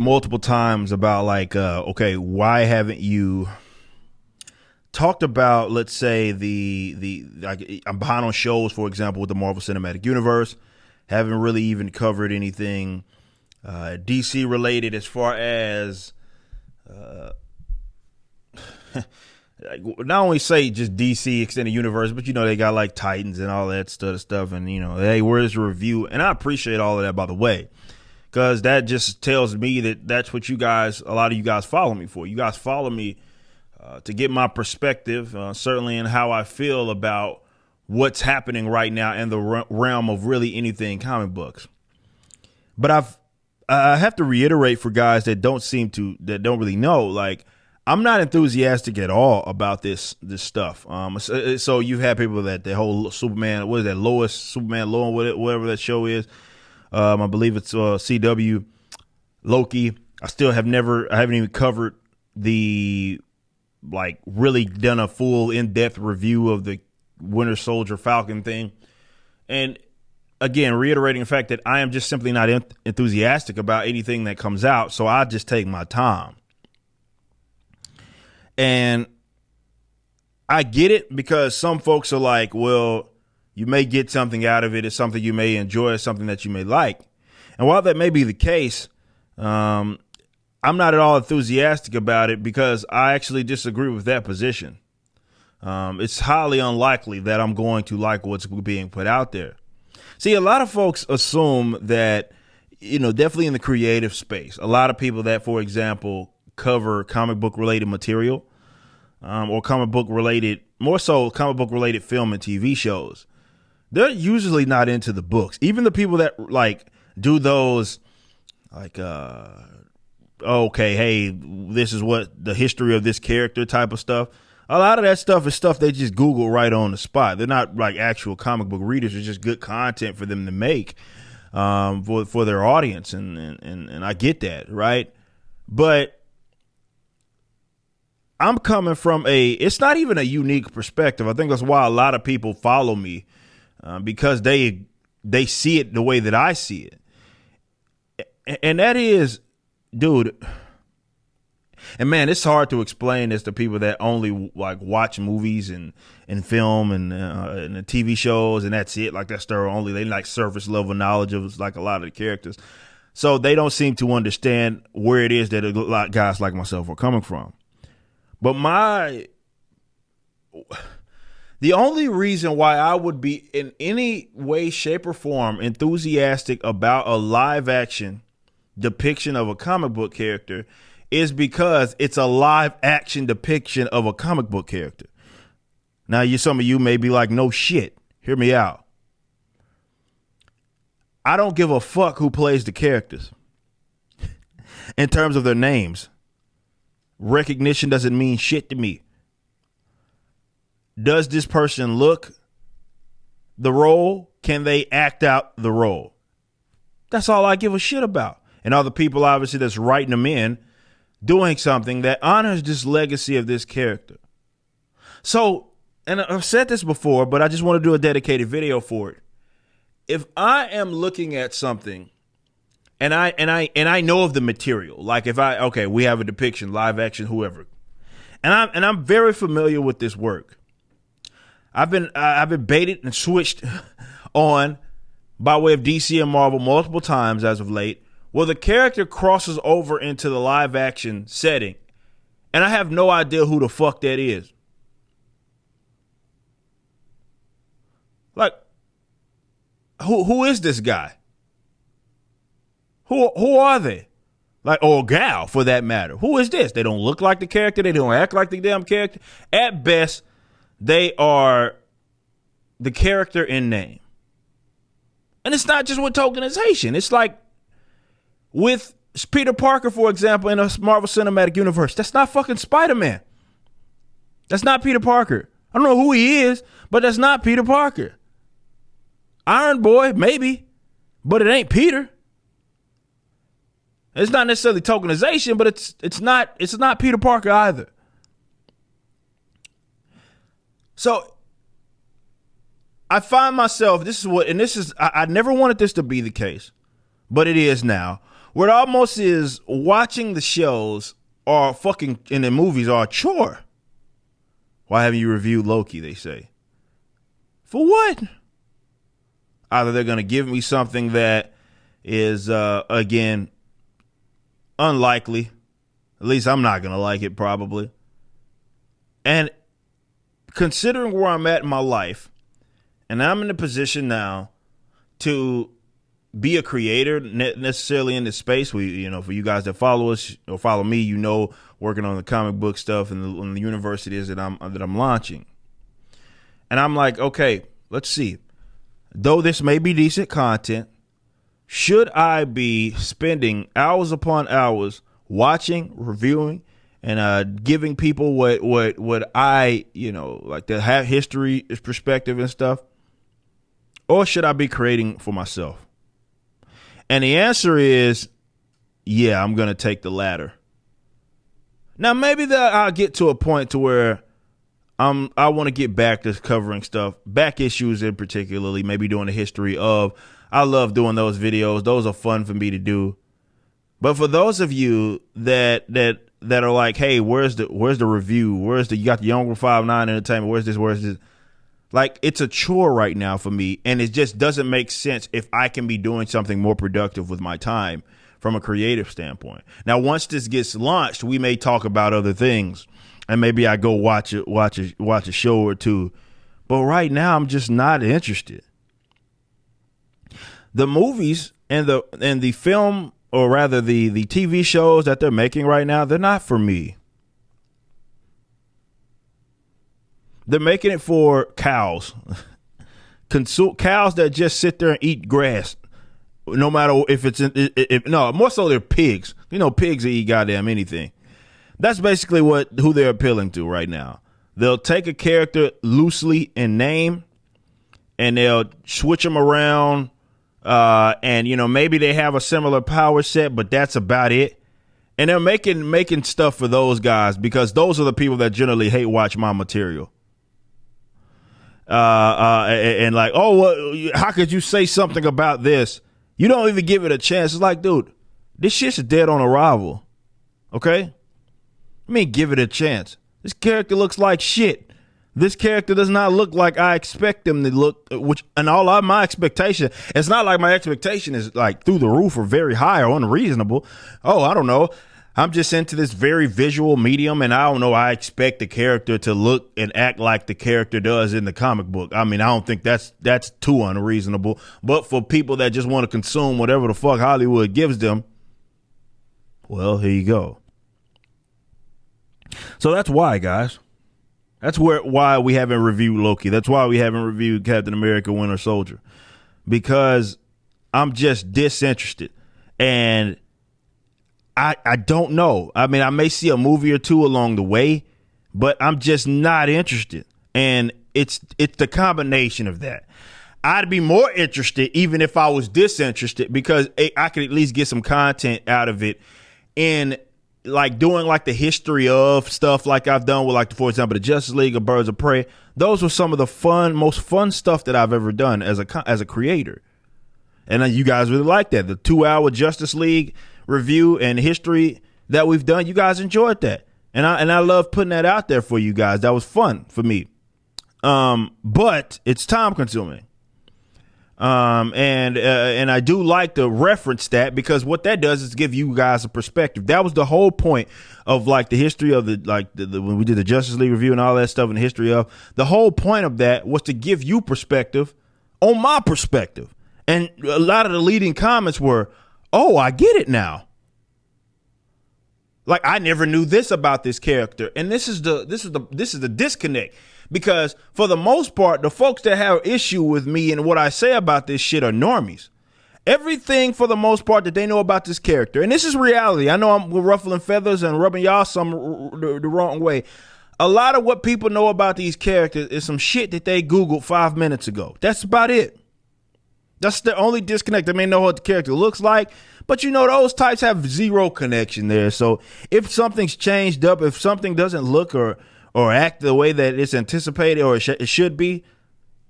multiple times about like, okay, why haven't you talked about, let's say the like, I'm behind on shows, for example, with the Marvel Cinematic Universe. Haven't really even covered anything DC related as far as not only say just DC extended universe, but they got like Titans and all that stuff, and hey, where's the review? And I appreciate all of that, by the way, because that just tells me that that's what a lot of you guys follow me for. You guys follow me to get my perspective, certainly in how I feel about what's happening right now in the realm of really anything comic books. But I have to reiterate for guys that don't really know, like, I'm not enthusiastic at all about this stuff. So you've had people that the whole Superman, what is that, Superman Lois, whatever that show is. I believe it's CW, Loki. I haven't even covered really done a full in-depth review of the Winter Soldier Falcon thing. And again, reiterating the fact that I am just simply not enthusiastic about anything that comes out. So I just take my time. And I get it, because some folks are like, well, you may get something out of it. It's something you may enjoy. It's something that you may like. And while that may be the case, I'm not at all enthusiastic about it, because I actually disagree with that position. It's highly unlikely that I'm going to like what's being put out there. See, a lot of folks assume that, definitely in the creative space, a lot of people that, for example, cover comic book related material, or more so comic book related film and TV shows, they're usually not into the books. Even the people that like do those, like, okay, hey, this is what the history of this character type of stuff. A lot of that stuff is stuff they just Google right on the spot. They're not like actual comic book readers. It's just good content for them to make for their audience, and I get that, right? But I'm coming from it's not even a unique perspective. I think that's why a lot of people follow me, because they see it the way that I see it. And that is, dude, and man, it's hard to explain this to people that only like watch movies and film and the TV shows, and that's it. Like, that's their only, they like surface level knowledge of like a lot of the characters. So they don't seem to understand where it is that a lot of guys like myself are coming from. But the only reason why I would be in any way, shape, or form enthusiastic about a live action depiction of a comic book character is because it's a live action depiction of a comic book character. Now, some of you may be like, no shit. Hear me out. I don't give a fuck who plays the characters in terms of their names. Recognition doesn't mean shit to me. Does this person look the role? Can they act out the role? That's all I give a shit about. And other people, obviously, that's writing them in, doing something that honors this legacy of this character. So, and I've said this before, but I just want to do a dedicated video for it. If I am looking at something and I know of the material, like we have a depiction, live action, whoever, and I'm very familiar with this work. I've been baited and switched on by way of DC and Marvel multiple times as of late, where the character crosses over into the live action setting, and I have no idea who the fuck that is. Like, who is this guy? Who are they? Like, or gal, for that matter. Who is this? They don't look like the character. They don't act like the damn character. At best, they are the character in name. And it's not just with tokenization. It's like with Peter Parker, for example, in a Marvel Cinematic Universe. That's not fucking Spider-Man. That's not Peter Parker. I don't know who he is, but that's not Peter Parker. Iron Boy, maybe, but it ain't Peter. It's not necessarily tokenization, but it's not Peter Parker either. So I find myself, I never wanted this to be the case, but it is now, where it almost is watching the shows or fucking in the movies are a chore. Why haven't you reviewed Loki, they say? For what? Either they're going to give me something that is, again, unlikely. At least I'm not going to like it, probably. And considering where I'm at in my life, and I'm in a position now to be a creator, necessarily in this space. For you guys that follow us or follow me, working on the comic book stuff and on the universities that I'm launching. And I'm like, okay, let's see. Though this may be decent content, should I be spending hours upon hours watching, reviewing, and giving people what I, like to have history perspective and stuff? Or should I be creating for myself? And the answer is, yeah, I'm going to take the latter. Now, maybe that I'll get to a point to where I want to get back to covering stuff, back issues in particularly, maybe doing the history of. I love doing those videos. Those are fun for me to do. But for those of you that are like, hey, where's the review? You got the Younger 5'9" Entertainment? Where's this? Like, it's a chore right now for me, and it just doesn't make sense if I can be doing something more productive with my time from a creative standpoint. Now, once this gets launched, we may talk about other things, and maybe I go watch a show or two. But right now, I'm just not interested. The movies and the film, or rather the TV shows that they're making right now, they're not for me. They're making it for cows. Cows that just sit there and eat grass. No matter if more so they're pigs. Pigs eat goddamn anything. That's basically who they're appealing to right now. They'll take a character loosely in name and they'll switch them around. And maybe they have a similar power set, but that's about it. And they're making stuff for those guys because those are the people that generally hate watch my material. And like, how could you say something about this? You don't even give it a chance. It's like, dude, this shit's dead on arrival. Okay? I mean, give it a chance. This character looks like shit. This character does not look like I expect them to look, my expectation, it's not like my expectation is like through the roof or very high or unreasonable. Oh, I don't know. I'm just into this very visual medium, and I don't know. I expect the character to look and act like the character does in the comic book. I mean, I don't think that's too unreasonable. But for people that just want to consume whatever the fuck Hollywood gives them, well, here you go. So that's why, guys. That's why we haven't reviewed Loki. That's why we haven't reviewed Captain America: Winter Soldier, because I'm just disinterested, and I don't know. I mean, I may see a movie or two along the way, but I'm just not interested. And it's the combination of that. I'd be more interested even if I was disinterested, because I could at least get some content out of it in like doing like the history of stuff like I've done with, like, for example, the Justice League or Birds of Prey. Those were some of the most fun stuff that I've ever done as a creator. And you guys really like that. The 2-hour Justice League review and history that we've done, you guys enjoyed that. And I love putting that out there for you guys. That was fun for me. But it's time consuming. And I do like to reference that, because what that does is give you guys a perspective. That was the whole point of like the history of when we did the Justice League review and all that stuff, and the history of the whole point of that was to give you perspective on my perspective. And a lot of the leading comments were, "Oh, I get it now. Like, I never knew this about this character." And this is the disconnect. Because for the most part, the folks that have issue with me and what I say about this shit are normies. Everything for the most part that they know about this character, and this is reality. I know I'm ruffling feathers and rubbing y'all the wrong way. A lot of what people know about these characters is some shit that they Googled 5 minutes ago. That's about it. That's the only disconnect. They may know what the character looks like, but those types have zero connection there. So if something's changed up, if something doesn't look or act the way that it's anticipated or it should be,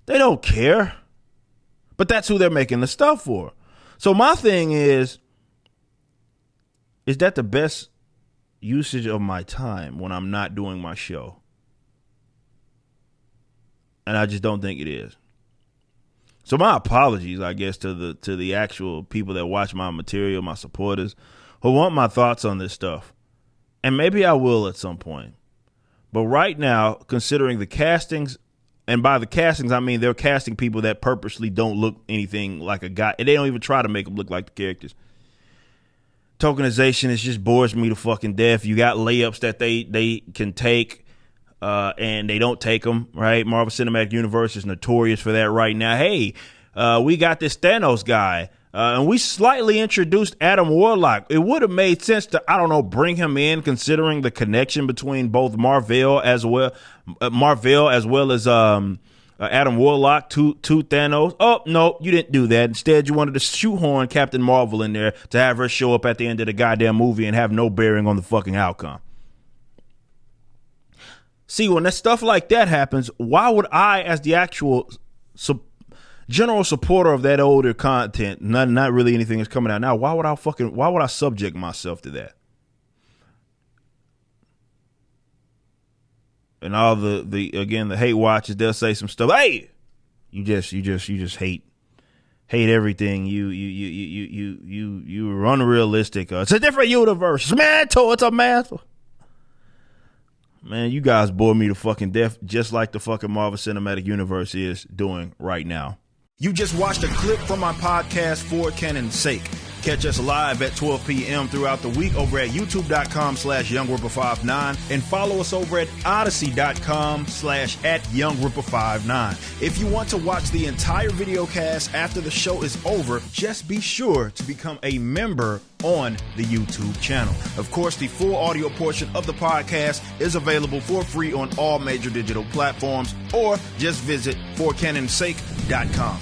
they don't care. But that's who they're making the stuff for. So my thing is, Is that the best usage of my time when I'm not doing my show? And I just don't think it is. So my apologies, I guess, to the actual people that watch my material, my supporters, who want my thoughts on this stuff. And maybe I will at some point. But right now, considering the castings, and by the castings, I mean they're casting people that purposely don't look anything like a guy. And they don't even try to make them look like the characters. Tokenization, it just bores me to fucking death. You got layups that they can take, and they don't take them, right? Marvel Cinematic Universe is notorious for that right now. Hey, we got this Thanos guy, and we slightly introduced Adam Warlock. It would have made sense to, I don't know, bring him in, considering the connection between both Marvel as well as Adam Warlock to Thanos. Oh, no, you didn't do that. Instead, you wanted to shoehorn Captain Marvel in there to have her show up at the end of the goddamn movie and have no bearing on the fucking outcome. See, when that stuff like that happens, why would I, as the actual general supporter of that older content, not really anything that's coming out now, why would I subject myself to that? And all the hate watchers, they'll say some stuff. Hey, you just hate everything. You're unrealistic. It's a different universe. It's mental. It's a mantle. Man, you guys bore me to fucking death, just like the fucking Marvel Cinematic Universe is doing right now. You just watched a clip from my podcast, For Canon's Sake. Catch us live at 12 p.m. throughout the week over at youtube.com/YoungRipper59 and follow us over at odyssey.com/@YoungRipper59. If you want to watch the entire video cast after the show is over, just be sure to become a member on the YouTube channel. Of course, the full audio portion of the podcast is available for free on all major digital platforms, or just visit forcanonsake.com.